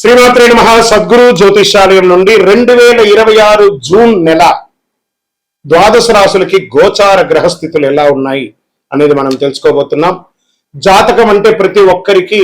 శ్రీమాత్రే నమః. సద్గురు జ్యోతిషాలయం నుండి 2026 జూన్ నెల ద్వాదశ రాశులకి గోచార గ్రహస్థితులు ఎలా ఉన్నాయి అనేది మనం తెలుసుకోబోతున్నాం. జాతకం అంటే ప్రతి ఒక్కరికి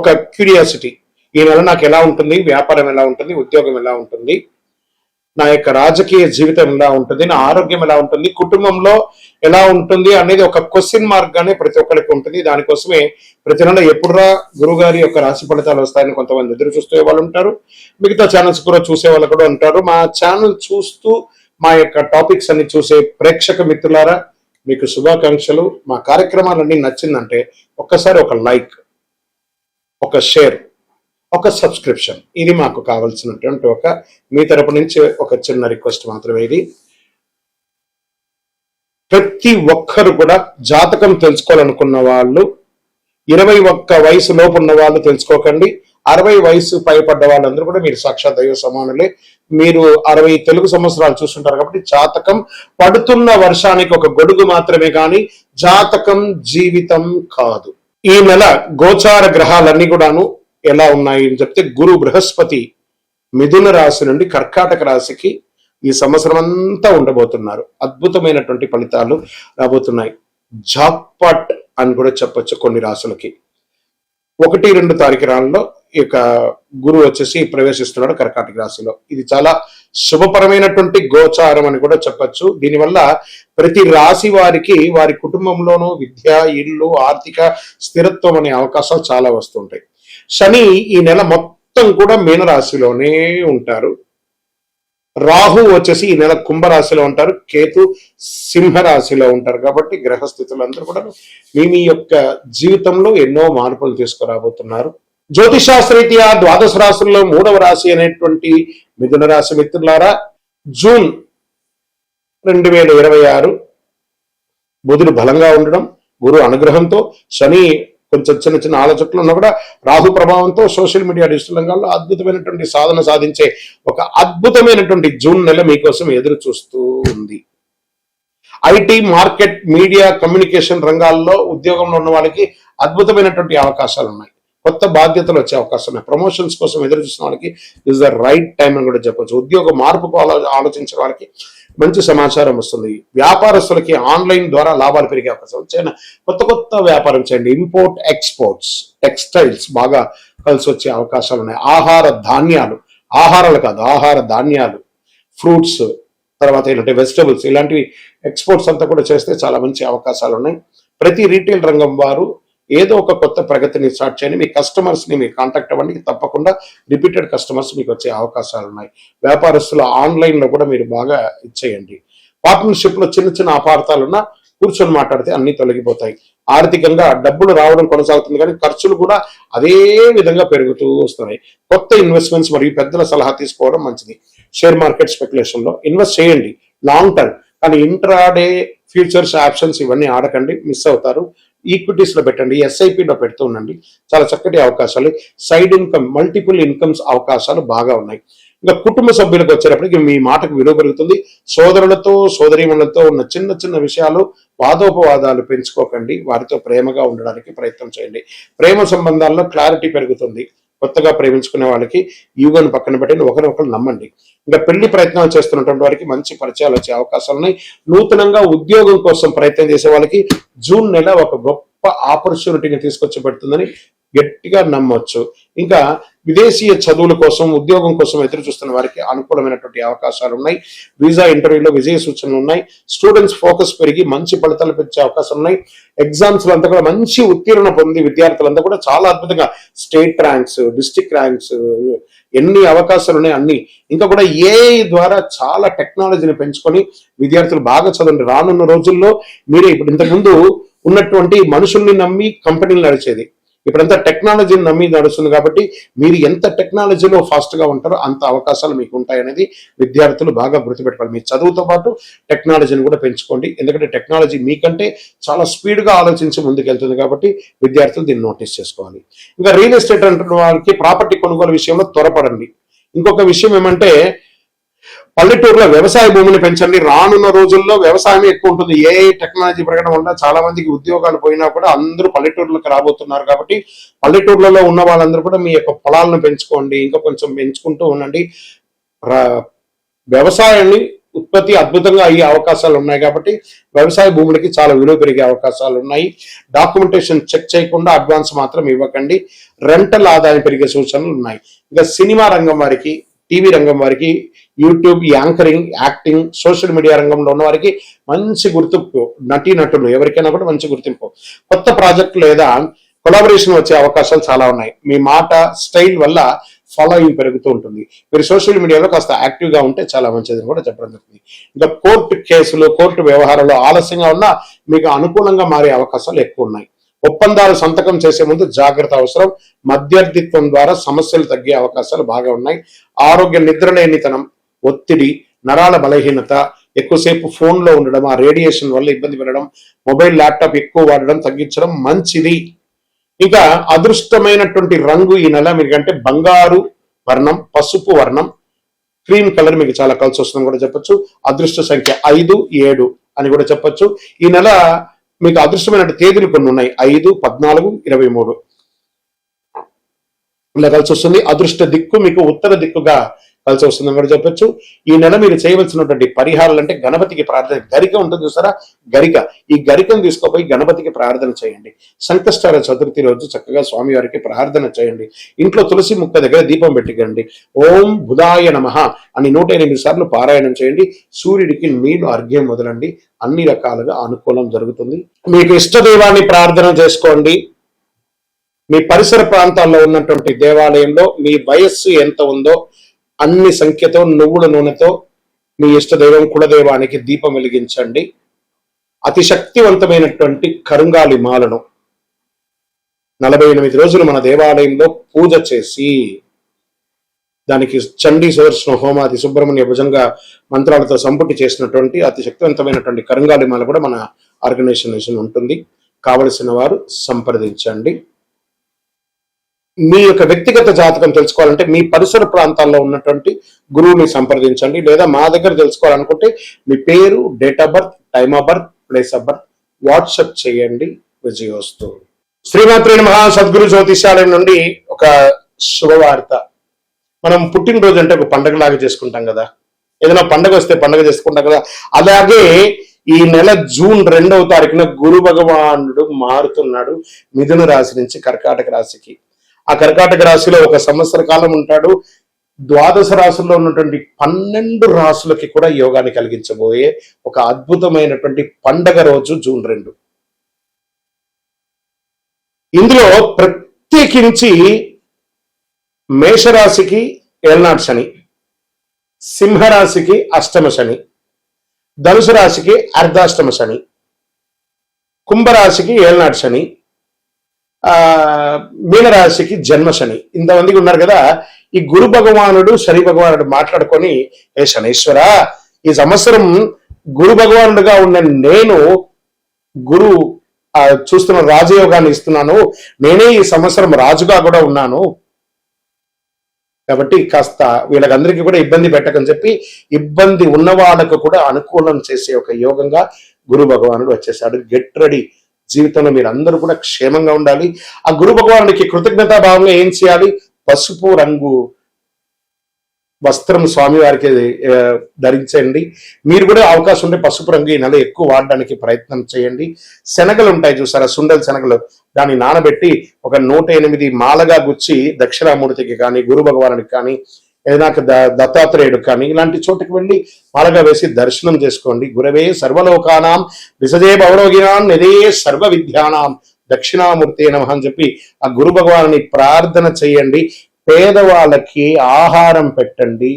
ఒక క్యూరియాసిటీ. ఈ నెల నాకు ఎలా ఉంటుంది, వ్యాపారం ఎలా ఉంటుంది, ఉద్యోగం ఎలా ఉంటుంది, నా యొక్క రాజకీయ జీవితం ఎలా ఉంటుంది, నా ఆరోగ్యం ఎలా ఉంటుంది, కుటుంబంలో ఎలా ఉంటుంది అనేది ఒక క్వశ్చన్ మార్క్ గానే ప్రతి ఒక్కరికి ఉంటుంది. దానికోసమే ప్రతి నెల ఎప్పుడురా గురుగారి యొక్క రాశి ఫలితాలు వస్తాయని కొంతమంది ఎదురు చూసే వాళ్ళు ఉంటారు. మిగతా ఛానల్స్ కూడా చూసే వాళ్ళు కూడా ఉంటారు. మా ఛానల్ చూస్తూ మా యొక్క టాపిక్స్ అన్ని చూసే ప్రేక్షక మిత్రులారా, మీకు శుభాకాంక్షలు. మా కార్యక్రమాలన్నీ నచ్చిందంటే ఒక్కసారి ఒక లైక్, ఒక షేర్, ఒక సబ్స్క్రిప్షన్, ఇది మాకు కావాల్సినటువంటి మీ తరపు నుంచి ఒక చిన్న రిక్వెస్ట్ మాత్రమే. ఇది ప్రతి ఒక్కరు కూడా జాతకం తెలుసుకోవాలనుకున్న వాళ్ళు 21 వయసు లోపు ఉన్న వాళ్ళు తెలుసుకోకండి. 60 వయసు పైపడ్డ వాళ్ళందరూ కూడా మీరు సాక్షాత్ దైవ సమానులే. మీరు 60 తెలుగు సంవత్సరాలు చూస్తుంటారు కాబట్టి జాతకం పడుతున్న వర్షానికి ఒక గొడుగు మాత్రమే కానీ జాతకం జీవితం కాదు. ఈ నెల గోచార గ్రహాలన్నీ కూడాను ఎలా ఉన్నాయి అని చెప్తే, గురు బృహస్పతి మిథున రాశి నుండి కర్కాటక రాశికి ఈ సంవత్సరం అంతా ఉండబోతున్నారు. అద్భుతమైనటువంటి ఫలితాలు రాబోతున్నాయి. జాక్పాట్ అని కూడా చెప్పొచ్చు కొన్ని రాశులకి. 1-2 తారీఖులలో ఈ యొక్క గురువు వచ్చేసి ప్రవేశిస్తున్నాడు కర్కాటక రాశిలో. ఇది చాలా శుభపరమైనటువంటి గోచారం అని కూడా చెప్పొచ్చు. దీనివల్ల ప్రతి రాశి వారికి వారి కుటుంబంలోనూ విద్య, ఇల్లు, ఆర్థిక స్థిరత్వం అనే అవకాశాలు చాలా వస్తుంటాయి. శని ఈ నెల మొత్తం కూడా మీనరాశిలోనే ఉంటారు. రాహు వచ్చేసి ఈ నెల కుంభరాశిలో ఉంటారు. కేతు సింహరాశిలో ఉంటారు. కాబట్టి గ్రహస్థితులందరూ కూడా మీ యొక్క జీవితంలో ఎన్నో మార్పులు తీసుకురాబోతున్నారు. జ్యోతిషాస్త్రరీత్యా ద్వాదశ రాశుల్లో 3వ రాశి అనేటువంటి మిథున రాశి మిత్రులారా, జూన్ 2026 బుధుడు బలంగా ఉండడం, గురు అనుగ్రహంతో, శని కొంచెం చిన్న ఆలోచనలు ఉన్నా కూడా రాహు ప్రభావంతో సోషల్ మీడియా, డిజిటల్ రంగాల్లో అద్భుతమైనటువంటి సాధన సాధించే ఒక అద్భుతమైనటువంటి జూన్ నెల మీకోసం ఎదురు చూస్తూ ఉంది. ఐటీ, మార్కెట్, మీడియా, కమ్యూనికేషన్ రంగాల్లో ఉద్యోగంలో ఉన్న వాళ్ళకి అద్భుతమైనటువంటి అవకాశాలు ఉన్నాయి. కొత్త బాధ్యతలు వచ్చే అవకాశం ఉన్నాయి. ప్రమోషన్స్ కోసం ఎదురు చూసిన వాళ్ళకి ఇస్ ద రైట్ టైం అని కూడా చెప్పొచ్చు. ఉద్యోగ మార్పుకు ఆలోచించే వాళ్ళకి మంచి సమాచారం వస్తుంది. వ్యాపారస్తులకి ఆన్లైన్ ద్వారా లాభాలు పెరిగే అవకాశం వచ్చాయి. కొత్త వ్యాపారం చేయండి. ఇంపోర్ట్, ఎక్స్పోర్ట్స్, టెక్స్టైల్స్ బాగా కలిసి వచ్చే అవకాశాలు ఉన్నాయి. ఆహారాలు కాదు, ఆహార ధాన్యాలు, ఫ్రూట్స్, తర్వాత ఏంటంటే వెజిటబుల్స్, ఇలాంటివి ఎక్స్పోర్ట్స్ అంతా కూడా చేస్తే చాలా మంచి అవకాశాలు ఉన్నాయి. ప్రతి రీటైల్ రంగం వారు ఏదో ఒక కొత్త ప్రగతిని స్టార్ట్ చేయండి. మీ కస్టమర్స్ ని మీరు కాంటాక్ట్ అవ్వండి. తప్పకుండా రిపీటెడ్ కస్టమర్స్ మీకు వచ్చే అవకాశాలు ఉన్నాయి. వ్యాపారస్తులు ఆన్లైన్ లో కూడా మీరు బాగా ఇచ్చేయండి. పార్ట్నర్షిప్ లో చిన్న అపార్థాలున్నా కూర్చొని మాట్లాడితే అన్ని తొలగిపోతాయి. ఆర్థికంగా డబ్బులు రావడం కొనసాగుతుంది, కానీ ఖర్చులు కూడా అదే విధంగా పెరుగుతూ వస్తున్నాయి. కొత్త ఇన్వెస్ట్మెంట్స్ మరియు పెద్దల సలహా తీసుకోవడం మంచిది. షేర్ మార్కెట్ స్పెక్యులేషన్ లో ఇన్వెస్ట్ చేయండి లాంగ్ టర్మ్, కానీ ఇంట్రాడే ఫ్యూచర్స్, ఆప్షన్స్ ఇవన్నీ ఆడకండి, మిస్ అవుతారు. ఈక్విటీస్ లో పెట్టండి, ఎస్ఐపిలో పెడుతూ ఉండండి. చాలా చక్కటి అవకాశాలు. సైడ్ ఇన్కమ్, మల్టిపుల్ ఇన్కమ్స్ అవకాశాలు బాగా ఉన్నాయి. ఇంకా కుటుంబ సభ్యులకు వచ్చేటప్పటికి మీ మాటకు విలువ పెరుగుతుంది. సోదరులతో, సోదరీమణులతో ఉన్న చిన్న విషయాలు, వాదోపవాదాలు పెంచుకోకండి. వారితో ప్రేమగా ఉండడానికి ప్రయత్నం చేయండి. ప్రేమ సంబంధాల్లో క్లారిటీ పెరుగుతుంది. కొత్తగా ప్రేమించుకునే వాళ్ళకి ఈగోని పక్కన పెట్టి ఒకరినొకరు నమ్మండి. ఇంకా పెళ్లి ప్రయత్నాలు చేస్తున్నటువంటి వారికి మంచి పరిచయాలు వచ్చే అవకాశాలు ఉన్నాయి. నూతనంగా ఉద్యోగం కోసం ప్రయత్నం చేసే వాళ్ళకి జూన్ నెల ఒక గొప్ప ఆపర్చునిటీని తీసుకొచ్చి పెడుతుందని గట్టిగా నమ్మొచ్చు. ఇంకా విదేశీయ చదువుల కోసం, ఉద్యోగం కోసం ఎదురు చూస్తున్న వారికి అనుకూలమైనటువంటి అవకాశాలు ఉన్నాయి. వీసా ఇంటర్వ్యూలో విజయ సూచనలు ఉన్నాయి. స్టూడెంట్స్ ఫోకస్ పెరిగి మంచి ఫలితాలు పెంచే అవకాశం ఉన్నాయి. ఎగ్జామ్స్ అంతా కూడా మంచి ఉత్తీర్ణ పొంది విద్యార్థులంతా కూడా చాలా అద్భుతంగా స్టేట్ ర్యాంక్స్, డిస్ట్రిక్ట్ ర్యాంక్స్, ఎన్ని అవకాశాలు ఉన్నాయి అన్ని. ఇంకా కూడా ఏఐ ద్వారా చాలా టెక్నాలజీని పెంచుకొని విద్యార్థులు బాగా చదవండి. రానున్న రోజుల్లో మీరే ఇప్పుడు ఇంతకుముందు ఉన్నటువంటి మనుషుల్ని నమ్మి కంపెనీలు నడిచేది, ఇప్పుడంతా టెక్నాలజీని నమ్మి నడుస్తుంది. కాబట్టి మీరు ఎంత టెక్నాలజీలో ఫాస్ట్ గా ఉంటారో అంత అవకాశాలు మీకు ఉంటాయనేది విద్యార్థులు బాగా గుర్తుపెట్టుకోవాలి. మీ చదువుతో పాటు టెక్నాలజీని కూడా పెంచుకోండి. ఎందుకంటే టెక్నాలజీ మీకంటే చాలా స్పీడ్ గా ఆలోచించి ముందుకెళ్తుంది. కాబట్టి విద్యార్థులు దీన్ని నోటీస్ చేసుకోవాలి. ఇంకా రియల్ ఎస్టేట్ అంటున్న వాళ్ళకి ప్రాపర్టీ కొనుగోలు విషయంలో త్వరపడండి. ఇంకొక విషయం ఏమంటే, పల్లెటూరులో వ్యవసాయ భూమిని పెంచండి. రానున్న రోజుల్లో వ్యవసాయం ఎక్కువ ఉంటుంది. ఏ టెక్నాలజీ పెరగడం వల్ల చాలా మందికి ఉద్యోగాలు పోయినా కూడా అందరూ పల్లెటూర్లకు రాబోతున్నారు. కాబట్టి పల్లెటూర్లలో ఉన్న వాళ్ళందరూ కూడా మీ యొక్క పొలాలను పెంచుకోండి, ఇంకా కొంచెం పెంచుకుంటూ ఉండండి. వ్యవసాయాన్ని ఉత్పత్తి అద్భుతంగా అయ్యే అవకాశాలు ఉన్నాయి. కాబట్టి వ్యవసాయ భూములకి చాలా విలువ పెరిగే అవకాశాలు ఉన్నాయి. డాక్యుమెంటేషన్ చెక్ చేయకుండా అడ్వాన్స్ మాత్రం ఇవ్వకండి. రెంటల్ ఆదాయం పెరిగే సూచనలు ఉన్నాయి. ఇంకా సినిమా రంగం వారికి, టీవీ రంగం వారికి, YouTube, anchoring, acting, social media రంగంలో ఉన్న వారికి మంచి గుర్తింపు, నటీనటులు ఎవరికైనా కూడా మంచి గుర్తింపు. కొత్త ప్రాజెక్ట్ లేదా కొలాబరేషన్ వచ్చే అవకాశాలు చాలా ఉన్నాయి. మీ మాట, స్టైల్ వల్ల ఫాలోయింగ్ పెరుగుతూ ఉంటుంది. మీరు సోషల్ మీడియాలో కాస్త యాక్టివ్ గా ఉంటే చాలా మంచిదని కూడా చెప్పడం జరుగుతుంది. ఇంకా కోర్టు కేసులు, కోర్టు వ్యవహారాలు ఆలస్యంగా ఉన్నా మీకు అనుకూలంగా మారే అవకాశాలు ఎక్కువ ఉన్నాయి. ఒప్పందాలు సంతకం చేసే ముందు జాగ్రత్త అవసరం. మధ్యవర్తిత్వం ద్వారా సమస్యలు తగ్గే అవకాశాలు బాగా ఉన్నాయి. ఆరోగ్య నిద్రలేనితనం, ఒత్తిడి, నరాల బలహీనత, ఎక్కువసేపు ఫోన్లో ఉండడం, ఆ రేడియేషన్ వల్ల ఇబ్బంది పడడం, మొబైల్, ల్యాప్టాప్ ఎక్కువ వాడడం తగ్గించడం మంచిది. ఇంకా అదృష్టమైనటువంటి రంగు ఈ నెల మీకంటే బంగారు వర్ణం, పసుపు వర్ణం, క్రీమ్ కలర్ మీకు చాలా కలిసి వస్తుందని కూడా చెప్పొచ్చు. అదృష్ట సంఖ్య 5, 7 అని కూడా చెప్పొచ్చు. ఈ నెల మీకు అదృష్టమైన తేదీలు కొన్ని ఉన్నాయి. 5, 14, 23 ఇలా కలిసి వస్తుంది. అదృష్ట దిక్కు మీకు ఉత్తర దిక్కుగా కలిసి వస్తుందని కూడా చెప్పొచ్చు. ఈ నెల మీరు చేయవలసినటువంటి పరిహారాలు అంటే గణపతికి ప్రార్థన, గరిక ఉంటుంది చూసారా, గరిక, ఈ గరికను తీసుకుపోయి గణపతికి ప్రార్థన చేయండి. సంకష్టాల చతుర్థి రోజు చక్కగా స్వామివారికి ప్రార్థన చేయండి. ఇంట్లో తులసి ముక్క దగ్గర దీపం పెట్టికండి. ఓం బుధాయ నమః అని 108 సార్లు పారాయణం చేయండి. సూర్యుడికి నీళ్లు అర్ఘ్యం వదలండి. అన్ని రకాలుగా అనుకూలం జరుగుతుంది. మీకు ఇష్టదైవాన్ని ప్రార్థన చేసుకోండి. మీ పరిసర ప్రాంతాల్లో ఉన్నటువంటి దేవాలయంలో మీ వయస్సు ఎంత ఉందో అన్ని సంఖ్యతో నువ్వుల నూనెతో మీ ఇష్టదైవం కులదైవానికి దీపం వెలిగించండి. అతి శక్తివంతమైనటువంటి కరుంగాలి మాలను 48 రోజులు మన దేవాలయంలో పూజ చేసి దానికి చండీ సుదర్శన హోమాది సుబ్రహ్మణ్య భుజంగా మంత్రాలతో సంపుటి చేసినటువంటి అతి శక్తివంతమైనటువంటి కరుంగాలి మాల కూడా మన ఆర్గనైజేషన్ ఉంటుంది. కావలసిన వారు సంప్రదించండి. మీ యొక్క వ్యక్తిగత జాతకం తెలుసుకోవాలంటే మీ పరిసర ప్రాంతాల్లో ఉన్నటువంటి గురువుని సంప్రదించండి. లేదా మా దగ్గర తెలుసుకోవాలనుకుంటే మీ పేరు, date of birth, time of birth, place of birth WhatsApp చేయండి. విజయోస్తు. శ్రీమాత్రే నమః. సద్గురు జ్యోతిషాలయం నుండి ఒక శుభవార్త. మనం పుట్టినరోజు అంటే ఒక పండగలాగా చేసుకుంటాం కదా, ఏదైనా పండగ వస్తే పండగ చేసుకుంటాం కదా, అలాగే ఈ నెల జూన్ 2వ తారీఖున గురు భగవానుడు మారుతున్నాడు మిథున రాశి నుంచి కర్కాటక రాశికి. ఆ కర్కాటక రాశిలో ఒక సంవత్సర కాలం ఉంటాడు. ద్వాదశ రాశుల్లో ఉన్నటువంటి 12 రాశులకి కూడా యోగాన్ని కలిగించబోయే ఒక అద్భుతమైనటువంటి పండగ రోజు జూన్ 2. ఇందులో ప్రత్యేకించి మేషరాశికి ఏళ్నాడు శని, సింహరాశికి అష్టమ శని, ధనుసు రాశికి అర్ధాష్టమ శని, కుంభరాశికి ఏళ్నాడు శని, మీనరాశికి జన్మ శని. ఇంతమందికి ఉన్నారు కదా. ఈ గురు భగవానుడు శని భగవానుడు మాట్లాడుకొని, ఏ శనీశ్వర, ఈ సంవత్సరం గురు భగవానుడుగా ఉన్న నేను గురు చూస్తున్న రాజయోగాన్ని ఇస్తున్నాను, నేనే ఈ సంవత్సరం రాజుగా కూడా ఉన్నాను, కాబట్టి కాస్త వీళ్ళకందరికీ కూడా ఇబ్బంది పెట్టకని చెప్పి ఇబ్బంది ఉన్న వాళ్ళకు కూడా అనుకూలం చేసే ఒక యోగంగా గురు భగవానుడు వచ్చేసాడు. Get ready. జీవితంలో మీరు అందరూ కూడా క్షేమంగా ఉండాలి. ఆ గురు భగవానుడికి కృతజ్ఞతాభావంగా ఏం చేయాలి? పసుపు రంగు వస్త్రం స్వామివారికి ధరించండి. మీరు కూడా అవకాశం ఉంటే పసుపు రంగు ఈ నెల ఎక్కువ వాడడానికి ప్రయత్నం చేయండి. శనగలు ఉంటాయి చూసారా, సుండల శనగలు, దాన్ని నానబెట్టి ఒక 108 మాలగా గుచ్చి దక్షిణామూర్తికి కానీ, గురు భగవానుడికి కానీ, ఏదైనా దత్తాత్రేయుడు కానీ ఇలాంటి చోటుకి వెళ్ళి మాలగా వేసి దర్శనం చేసుకోండి. గురవే సర్వలోకానాం విసజే భవరోగినాం నిదే సర్వ విద్యానాం దక్షిణామూర్తి నమః అని చెప్పి ఆ గురు భగవాన్ని ప్రార్థన చేయండి. పేదవాళ్ళకి ఆహారం పెట్టండి.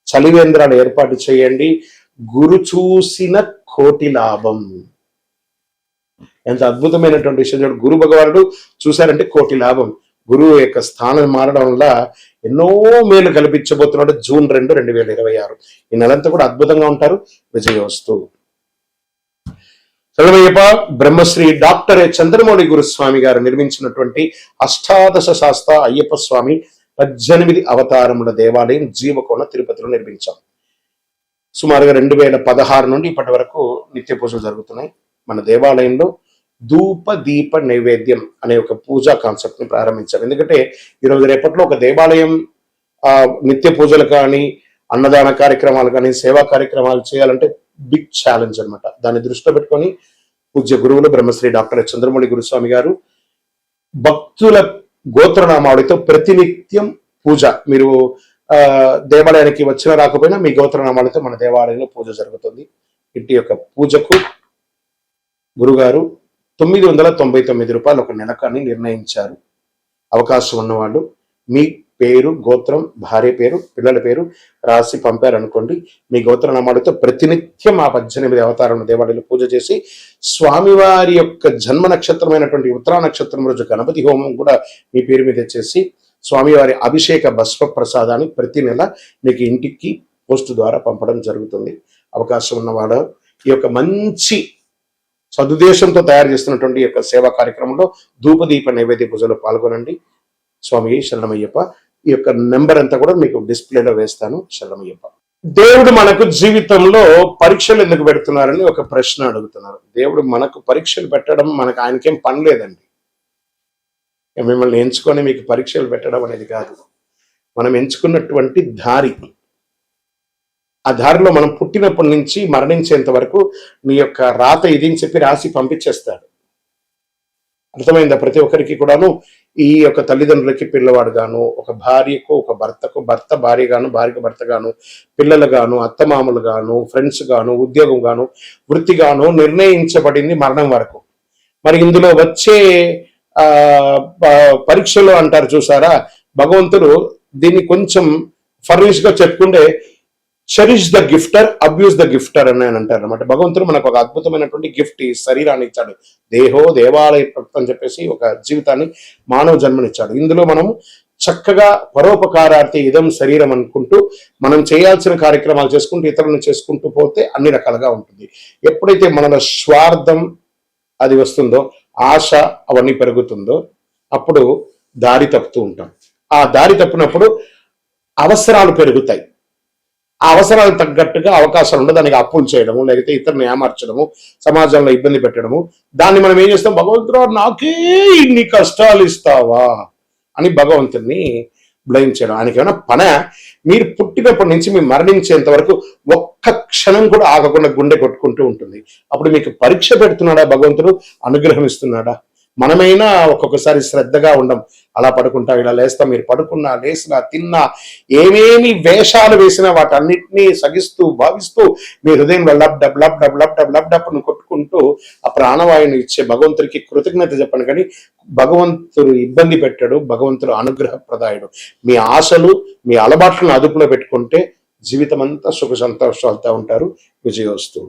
చలివేంద్రాలు ఏర్పాటు చేయండి. గురు చూసిన కోటి లాభం. ఎంత అద్భుతమైనటువంటి విషయం. గురు భగవానుడు చూశారంటే కోటి లాభం. గురువు యొక్క స్థానం మారడం వల్ల ఎన్నో మేలు కల్పించబోతున్నాడు. జూన్ 2, 2026 ఈ నెలంతా కూడా అద్భుతంగా ఉంటారు. విజయోస్తు. చదవయ్యప్ప. బ్రహ్మశ్రీ డాక్టర్ చంద్రమౌళి గురుస్వామి గారు నిర్మించినటువంటి అష్టాదశ శాస్త్ర అయ్యప్ప స్వామి 18 అవతారముల దేవాలయం జీవకోణ తిరుపతిలో నిర్మించాం. సుమారుగా 2016 నుండి ఇప్పటి వరకు నిత్య పూజలు జరుగుతున్నాయి. మన దేవాలయంలో ధూప దీప నైవేద్యం అనే ఒక పూజా కాన్సెప్ట్ ని ప్రారంభించాం. ఎందుకంటే ఈరోజు రేపట్లో ఒక దేవాలయం నిత్య పూజలు కానీ, అన్నదాన కార్యక్రమాలు కానీ, సేవా కార్యక్రమాలు చేయాలంటే బిగ్ ఛాలెంజ్ అన్నమాట. దాన్ని దృష్టిలో పెట్టుకొని పూజ్య గురువులు బ్రహ్మశ్రీ డాక్టర్ చంద్రమౌళి గురుస్వామి గారు భక్తుల గోత్రనామావళితో ప్రతినిత్యం పూజ, మీరు దేవాలయానికి వచ్చినా రాకపోయినా మీ గోత్రనామాలతో మన దేవాలయంలో పూజ జరుగుతుంది. ఇంటి యొక్క పూజకు గురుగారు 999 రూపాయలు ఒక నెలకని నిర్ణయించారు. అవకాశం ఉన్నవాళ్ళు మీ పేరు, గోత్రం, భార్య పేరు, పిల్లల పేరు రాసి పంపారనుకోండి. మీ గోత్రనామాలతో ప్రతినిత్యం ఆ 18 అవతారాలను దేవాలయంలో పూజ చేసి స్వామివారి యొక్క జన్మ నక్షత్రమైనటువంటి ఉత్తరా నక్షత్రం రోజు గణపతి హోమం కూడా మీ పేరు మీద చేసి స్వామివారి అభిషేక భస్మ ప్రసాదాన్ని ప్రతి నెల మీకు ఇంటికి పోస్టు ద్వారా పంపడం జరుగుతుంది. అవకాశం ఉన్నవాడు ఈ యొక్క మంచి సదుద్దేశంతో తయారు చేస్తున్నటువంటి యొక్క సేవా కార్యక్రమంలో ధూపదీప నైవేద్య పూజలో పాల్గొనండి. స్వామి శరణమయ్యప్ప. ఈ యొక్క నెంబర్ అంతా కూడా మీకు డిస్ప్లేలో వేస్తాను. శరణమయ్యప్ప. దేవుడు మనకు జీవితంలో పరీక్షలు ఎందుకు పెడుతున్నారని ఒక ప్రశ్న అడుగుతున్నారు. దేవుడు మనకు పరీక్షలు పెట్టడం మనకు ఆయనకేం పని లేదండి. మిమ్మల్ని ఎంచుకొని మీకు పరీక్షలు పెట్టడం అనేది కాదు. మనం ఎంచుకున్నటువంటి దారి, ఆ దారిలో మనం పుట్టినప్పటి నుంచి మరణించేంత వరకు నీ యొక్క రాత ఇది అని చెప్పి రాసి పంపించేస్తాడు. అర్థమైందా? ప్రతి ఒక్కరికి కూడాను ఈ యొక్క తల్లిదండ్రులకి పిల్లవాడు గాను, ఒక భార్యకు ఒక భర్తకు భర్త భార్య గాను, భార్యకు భర్త గాను, పిల్లలు గాను, అత్తమామలు గాను, ఫ్రెండ్స్ గాను, ఉద్యోగం గాను, వృత్తి గాను నిర్ణయించబడింది మరణం వరకు. మరి ఇందులో వచ్చే పరీక్షలు అంటారు చూసారా, భగవంతుడు దీన్ని కొంచెం ఫర్నిష్ గా చెప్పుకుంటే చెరిష్ ద గిఫ్టర్, అబ్యూస్ ద గిఫ్టర్ అని అంటారు అనమాట. భగవంతుడు మనకు ఒక అద్భుతమైనటువంటి గిఫ్ట్, ఈ శరీరాన్ని ఇచ్చాడు. దేహో దేవాలయ అని చెప్పేసి ఒక జీవితాన్ని, మానవ జన్మనిచ్చాడు. ఇందులో మనము చక్కగా పరోపకారార్థి ఇదం శరీరం అనుకుంటూ మనం చేయాల్సిన కార్యక్రమాలు చేసుకుంటూ ఇతరులను చేసుకుంటూ పోతే అన్ని రకాలుగా ఉంటుంది. ఎప్పుడైతే మనలో స్వార్థం అది వస్తుందో, ఆశ అవన్నీ పెరుగుతుందో, అప్పుడు దారి తప్పుతూ ఉంటాం. ఆ దారి తప్పినప్పుడు అవసరాలు పెరుగుతాయి. ఆ అవసరాలు తగ్గట్టుగా అవకాశాలు ఉండదు. దానికి అప్పులు చేయడము, లేకపోతే ఇతరులను ఏమార్చడము, సమాజంలో ఇబ్బంది పెట్టడము. దాన్ని మనం ఏం చేస్తాం? భగవంతుడు నాకే ఇన్ని కష్టాలు ఇస్తావా అని భగవంతుడిని బ్లేమ్ చేయడం. ఆయనకి ఏమైనా పన? మీరు పుట్టినప్పటి నుంచి మీరు మరణించేంత వరకు ఒక్క క్షణం కూడా ఆగకుండా గుండె కొట్టుకుంటూ ఉంటుంది. అప్పుడు మీకు పరీక్ష పెడుతున్నాడా భగవంతుడు? అనుగ్రహం ఇస్తున్నాడా? మనమైనా ఒక్కొక్కసారి శ్రద్ధగా ఉండం. అలా పడుకుంటా, ఇలా లేస్తాం. మీరు పడుకున్నా, లేసినా, తిన్నా, ఏమేమి వేషాలు వేసినా వాటన్నిటినీ సగిస్తూ భావిస్తూ మీ హృదయంలో lub dub lub dub lub dub lub డబ్ను కొట్టుకుంటూ ఆ ప్రాణవాయుని ఇచ్చే భగవంతుడికి కృతజ్ఞత చెప్పండి. కానీ భగవంతుడు ఇబ్బంది పెట్టాడు. భగవంతుడు అనుగ్రహ ప్రదాయుడు. మీ ఆశలు, మీ అలవాట్లను అదుపులో పెట్టుకుంటే జీవితం అంతా సుఖ సంతోషాలతో ఉంటారు. విజయోస్తు.